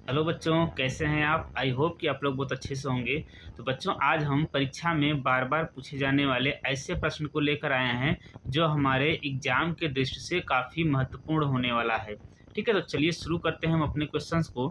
Hello बच्चों, कैसे हैं आप। आई होप कि आप लोग बहुत अच्छे से होंगे। तो बच्चों, आज हम परीक्षा में बार बार पूछे जाने वाले ऐसे प्रश्न को लेकर आए हैं जो हमारे एग्जाम के दृष्टि से काफ़ी महत्वपूर्ण होने वाला है। ठीक है, तो चलिए शुरू करते हैं हम अपने क्वेश्चंस को।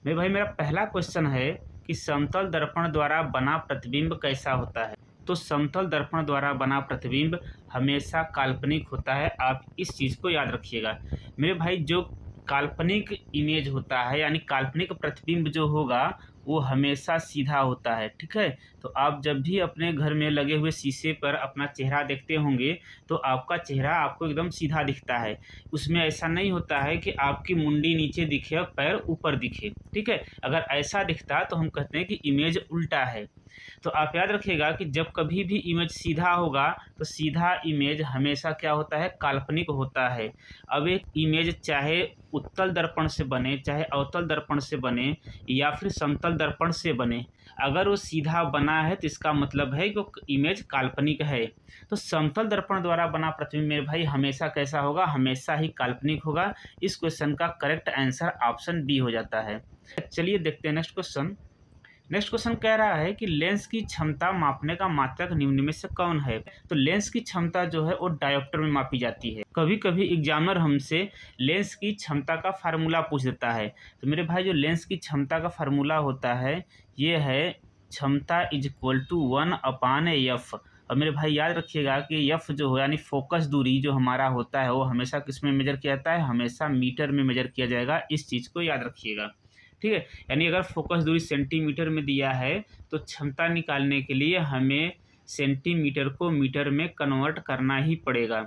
मेरा पहला क्वेश्चन है कि समतल दर्पण द्वारा बना प्रतिबिंब कैसा होता है। तो समतल दर्पण द्वारा बना प्रतिबिंब हमेशा काल्पनिक होता है। आप इस चीज़ को याद रखिएगा मेरे भाई। जो काल्पनिक इमेज होता है यानी काल्पनिक प्रतिबिंब जो होगा वो हमेशा सीधा होता है। ठीक है, तो आप जब भी अपने घर में लगे हुए शीशे पर अपना चेहरा देखते होंगे तो आपका चेहरा आपको एकदम सीधा दिखता है। उसमें ऐसा नहीं होता है कि आपकी मुंडी नीचे दिखे और पैर ऊपर दिखे। ठीक है, अगर ऐसा दिखता तो हम कहते हैं कि इमेज उल्टा है। तो आप याद रखिएगा कि जब कभी भी इमेज सीधा होगा तो सीधा इमेज हमेशा क्या होता है, काल्पनिक होता है। अब एक इमेज चाहे उत्तल दर्पण से बने, चाहे अवतल दर्पण से बने या फिर समतल दर्पण से बने, अगर वो सीधा बना है तो इसका मतलब है कि वो इमेज काल्पनिक है। तो समतल दर्पण द्वारा बना प्रतिबिंब मेरे भाई हमेशा कैसा होगा, हमेशा ही काल्पनिक होगा। इस क्वेश्चन का करेक्ट आंसर ऑप्शन डी हो जाता है। चलिए देखते हैं नेक्स्ट क्वेश्चन। नेक्स्ट क्वेश्चन कह रहा है कि लेंस की क्षमता मापने का मात्रक निम्न में से कौन है। तो लेंस की क्षमता जो है वो डायोप्टर में मापी जाती है। कभी कभी एग्जामिनर हमसे लेंस की क्षमता का फार्मूला पूछ देता है। तो मेरे भाई जो लेंस की क्षमता का फार्मूला होता है ये है क्षमता इज इक्वल टू 1/f। और मेरे भाई याद रखिएगा कि एफ जो हो यानी फोकस दूरी जो हमारा होता है वो हमेशा किस में मेजर किया जाता है, हमेशा मीटर में मेजर किया जाएगा। इस चीज़ को याद रखिएगा। ठीक है, यानी अगर फोकस दूरी सेंटीमीटर में दिया है तो क्षमता निकालने के लिए हमें सेंटीमीटर को मीटर में कन्वर्ट करना ही पड़ेगा।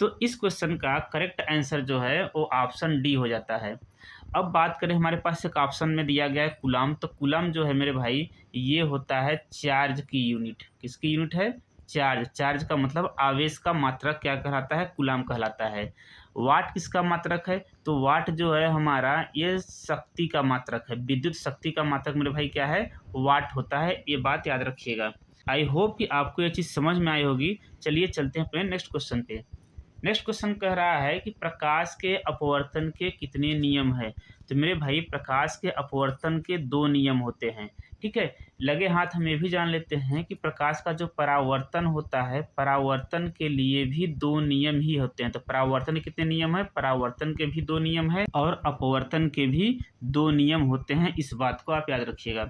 तो इस क्वेश्चन का करेक्ट आंसर जो है वो ऑप्शन डी हो जाता है। अब बात करें, हमारे पास एक ऑप्शन में दिया गया है कूलम। तो कूलम जो है मेरे भाई ये होता है चार्ज की यूनिट। किसकी यूनिट है, चार्ज। चार्ज का मतलब आवेश का मात्रक क्या कहलाता है, कूलम कहलाता है। वाट किसका मात्रक है, तो वाट जो है हमारा ये शक्ति का मात्रक है। विद्युत शक्ति का मात्रक मेरे भाई क्या है, वाट होता है। ये बात याद रखिएगा। आई होप कि आपको ये चीज़ समझ में आई होगी। चलिए चलते हैं अपने नेक्स्ट क्वेश्चन पे। नेक्स्ट क्वेश्चन कह रहा है कि प्रकाश के अपवर्तन के कितने नियम हैं। तो मेरे भाई प्रकाश के अपवर्तन के 2 नियम होते हैं। ठीक है, लगे हाथ हम ये भी जान लेते हैं कि प्रकाश का जो परावर्तन होता है, परावर्तन के लिए भी 2 नियम ही होते हैं। तो परावर्तन के कितने नियम है, परावर्तन के भी 2 नियम है और अपवर्तन के भी 2 नियम होते हैं। इस बात को आप याद रखिएगा।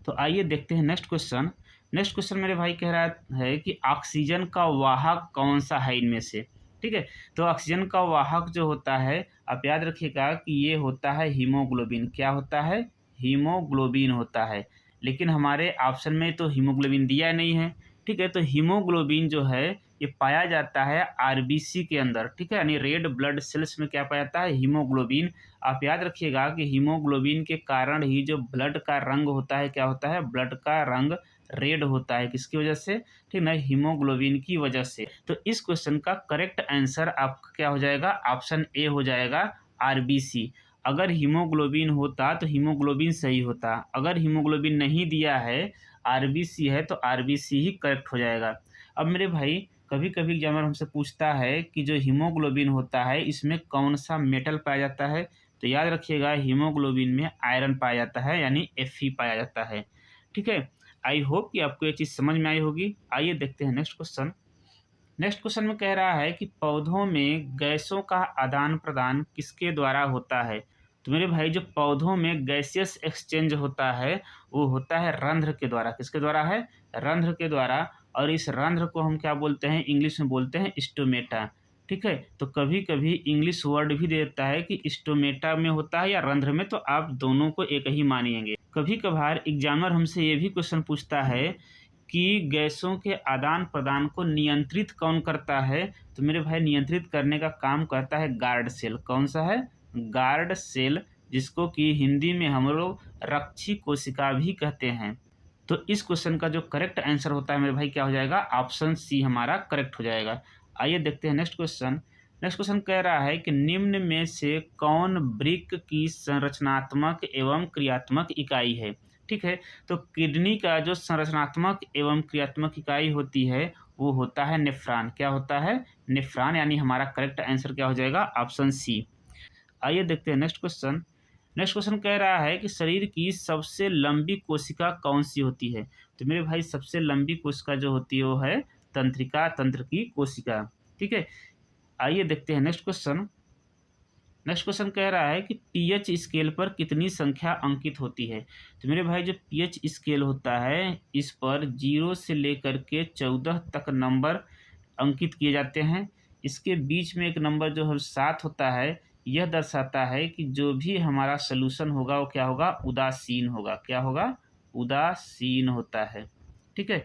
तो आइए देखते हैं नेक्स्ट क्वेश्चन। नेक्स्ट क्वेश्चन मेरे भाई कह रहा है कि ऑक्सीजन का वाहक कौन सा है इनमें से। ठीक है, तो ऑक्सीजन का वाहक जो होता है आप याद रखिएगा कि ये होता है हीमोग्लोबिन। क्या होता है, हीमोग्लोबिन होता है। लेकिन हमारे ऑप्शन में तो हीमोग्लोबिन दिया नहीं है। ठीक है, तो हीमोग्लोबिन जो है ये पाया जाता है आरबीसी के अंदर। ठीक है, यानी रेड ब्लड सेल्स में क्या पाया जाता है, हीमोग्लोबिन। आप याद रखिएगा कि हीमोग्लोबिन के कारण ही जो ब्लड का रंग होता है क्या होता है, ब्लड का रंग रेड होता है। किसकी वजह से, ठीक ना, हीमोग्लोबिन की वजह से। तो इस क्वेश्चन का करेक्ट आंसर आपका क्या हो जाएगा, ऑप्शन ए हो जाएगा, आरबीसी। अगर हीमोग्लोबिन होता तो हीमोग्लोबिन सही होता। अगर हीमोग्लोबिन नहीं दिया है, आरबीसी है, तो आरबीसी ही करेक्ट हो जाएगा। अब मेरे भाई कभी कभी एग्जामिनर हमसे पूछता है कि जो हीमोग्लोबिन होता है इसमें कौन सा मेटल पाया जाता है। तो याद रखिएगा हीमोग्लोबिन में आयरन पाया जाता है यानी Fe पाया जाता है। ठीक है, आई होप कि आपको ये चीज़ समझ में आई होगी। आइए देखते हैं नेक्स्ट क्वेश्चन। नेक्स्ट क्वेश्चन में कह रहा है कि पौधों में गैसों का आदान प्रदान किसके द्वारा होता है। तो मेरे भाई जो पौधों में गैसियस एक्सचेंज होता है वो होता है रंध्र के द्वारा। किसके द्वारा है, रंध्र के द्वारा। और इस रंध्र को हम क्या बोलते हैं, इंग्लिश में बोलते हैं स्टोमेटा। ठीक है, तो कभी कभी इंग्लिश वर्ड भी देता है कि स्टोमेटा में होता है या रंध्र में, तो आप दोनों को एक ही मानिएंगे। कभी कभार एग्जामिनर हमसे ये भी क्वेश्चन पूछता है कि गैसों के आदान प्रदान को नियंत्रित कौन करता है। तो मेरे भाई नियंत्रित करने का काम करता है गार्ड सेल। कौन सा है, गार्ड सेल, जिसको कि हिंदी में हम लोग रक्षी कोशिका भी कहते हैं। तो इस क्वेश्चन का जो करेक्ट आंसर होता है मेरे भाई क्या हो जाएगा, ऑप्शन सी हमारा करेक्ट हो जाएगा। आइए देखते हैं नेक्स्ट क्वेश्चन। नेक्स्ट क्वेश्चन कह रहा है कि निम्न में से कौन वृक्क की संरचनात्मक एवं क्रियात्मक इकाई है। ठीक है, तो किडनी का जो संरचनात्मक एवं क्रियात्मक इकाई होती है वो होता है नेफ्रॉन। क्या होता है, नेफ्रॉन, यानी हमारा करेक्ट आंसर क्या हो जाएगा, ऑप्शन सी। आइए देखते हैं नेक्स्ट क्वेश्चन। नेक्स्ट क्वेश्चन कह रहा है कि शरीर की सबसे लंबी कोशिका कौन सी होती है। तो मेरे भाई सबसे लंबी कोशिका जो होती है वो है तंत्रिका तंत्र की कोशिका। ठीक है, आइए देखते हैं नेक्स्ट क्वेश्चन। नेक्स्ट क्वेश्चन कह रहा है कि पीएच स्केल पर कितनी संख्या अंकित होती है। तो मेरे भाई जो पीएच स्केल होता है इस पर 0 से लेकर के 14 तक नंबर अंकित किए जाते हैं। इसके बीच में एक नंबर जो है 7 होता है। यह दर्शाता है कि जो भी हमारा सलूशन होगा वो क्या होगा, उदासीन होगा। क्या होगा, उदासीन होता है। ठीक है,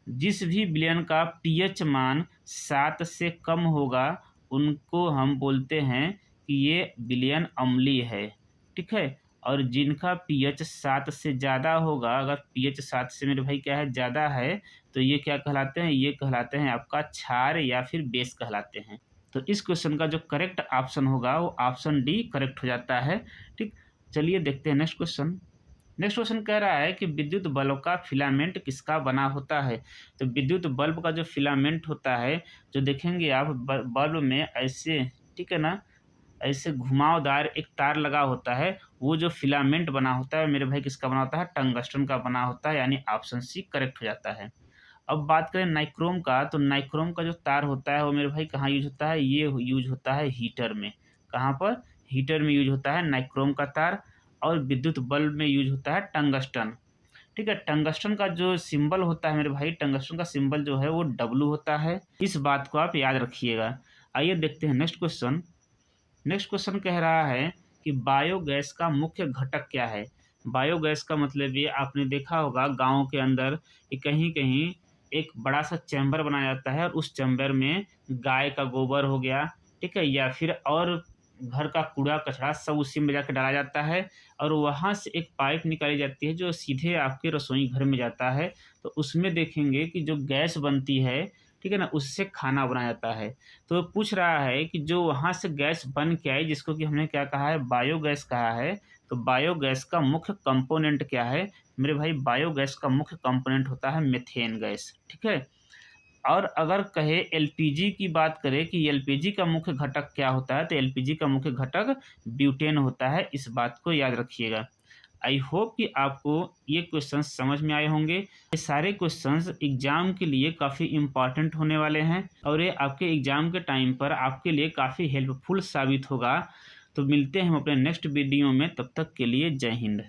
जिस भी विलयन का पीएच मान 7 से कम होगा उनको हम बोलते हैं कि ये विलयन अम्लीय है। ठीक है, और जिनका पीएच 7 से ज़्यादा होगा, अगर पीएच 7 से मेरे भाई क्या है, ज़्यादा है, तो ये क्या कहलाते हैं, ये कहलाते हैं आपका क्षार या फिर बेस कहलाते हैं। तो इस क्वेश्चन का जो करेक्ट ऑप्शन होगा वो ऑप्शन डी करेक्ट हो जाता है। ठीक, चलिए देखते हैं नेक्स्ट क्वेश्चन। नेक्स्ट क्वेश्चन कह रहा है कि विद्युत बल्ब का फिलामेंट किसका बना होता है। तो विद्युत बल्ब का जो फिलामेंट होता है, जो देखेंगे आप बल्ब में ऐसे, ठीक है ना, ऐसे घुमावदार एक तार लगा होता है, वो जो फिलामेंट बना होता है मेरे भाई किसका बना होता है, टंगस्टन का बना होता है, यानी ऑप्शन सी करेक्ट हो जाता है। अब बात करें नाइक्रोम का, तो नाइक्रोम का जो तार होता है वो मेरे भाई कहाँ यूज होता है, ये यूज होता है हीटर में। कहाँ पर, हीटर में यूज होता है नाइक्रोम का तार। और विद्युत बल्ब में यूज होता है टंगस्टन। ठीक है, टंगस्टन का जो सिंबल होता है मेरे भाई, टंगस्टन का सिंबल जो है वो डब्लू होता है। इस बात को आप याद रखिएगा। आइए देखते हैं नेक्स्ट क्वेश्चन। नेक्स्ट क्वेश्चन कह रहा है कि बायोगैस का मुख्य घटक क्या है। बायोगैस का मतलब ये आपने देखा होगा गाँव के अंदर कि कहीं कहीं एक बड़ा सा चैम्बर बनाया जाता है और उस चैम्बर में गाय का गोबर हो गया, ठीक है, या फिर और घर का कूड़ा कचरा सब उसी में जाकर डाला जाता है और वहाँ से एक पाइप निकाली जाती है जो सीधे आपके रसोई घर में जाता है। तो उसमें देखेंगे कि जो गैस बनती है, ठीक है ना, उससे खाना बनाया जाता है। तो पूछ रहा है कि जो वहाँ से गैस बन के आई, जिसको कि हमने क्या कहा है, बायोगैस कहा है, तो बायोगैस का मुख्य कंपोनेंट क्या है मेरे भाई, बायोगैस का मुख्य कंपोनेंट होता है मीथेन गैस। ठीक है, और अगर कहे एलपीजी की बात करें कि एलपीजी का मुख्य घटक क्या होता है, तो एलपीजी का मुख्य घटक ब्यूटेन होता है। इस बात को याद रखिएगा। आई होप कि आपको ये क्वेश्चंस समझ में आए होंगे। ये सारे क्वेश्चंस एग्जाम के लिए काफ़ी इम्पॉर्टेंट होने वाले हैं और ये आपके एग्जाम के टाइम पर आपके लिए काफ़ी हेल्पफुल साबित होगा। तो मिलते हैं हम अपने नेक्स्ट वीडियो में, तब तक के लिए जय हिंद।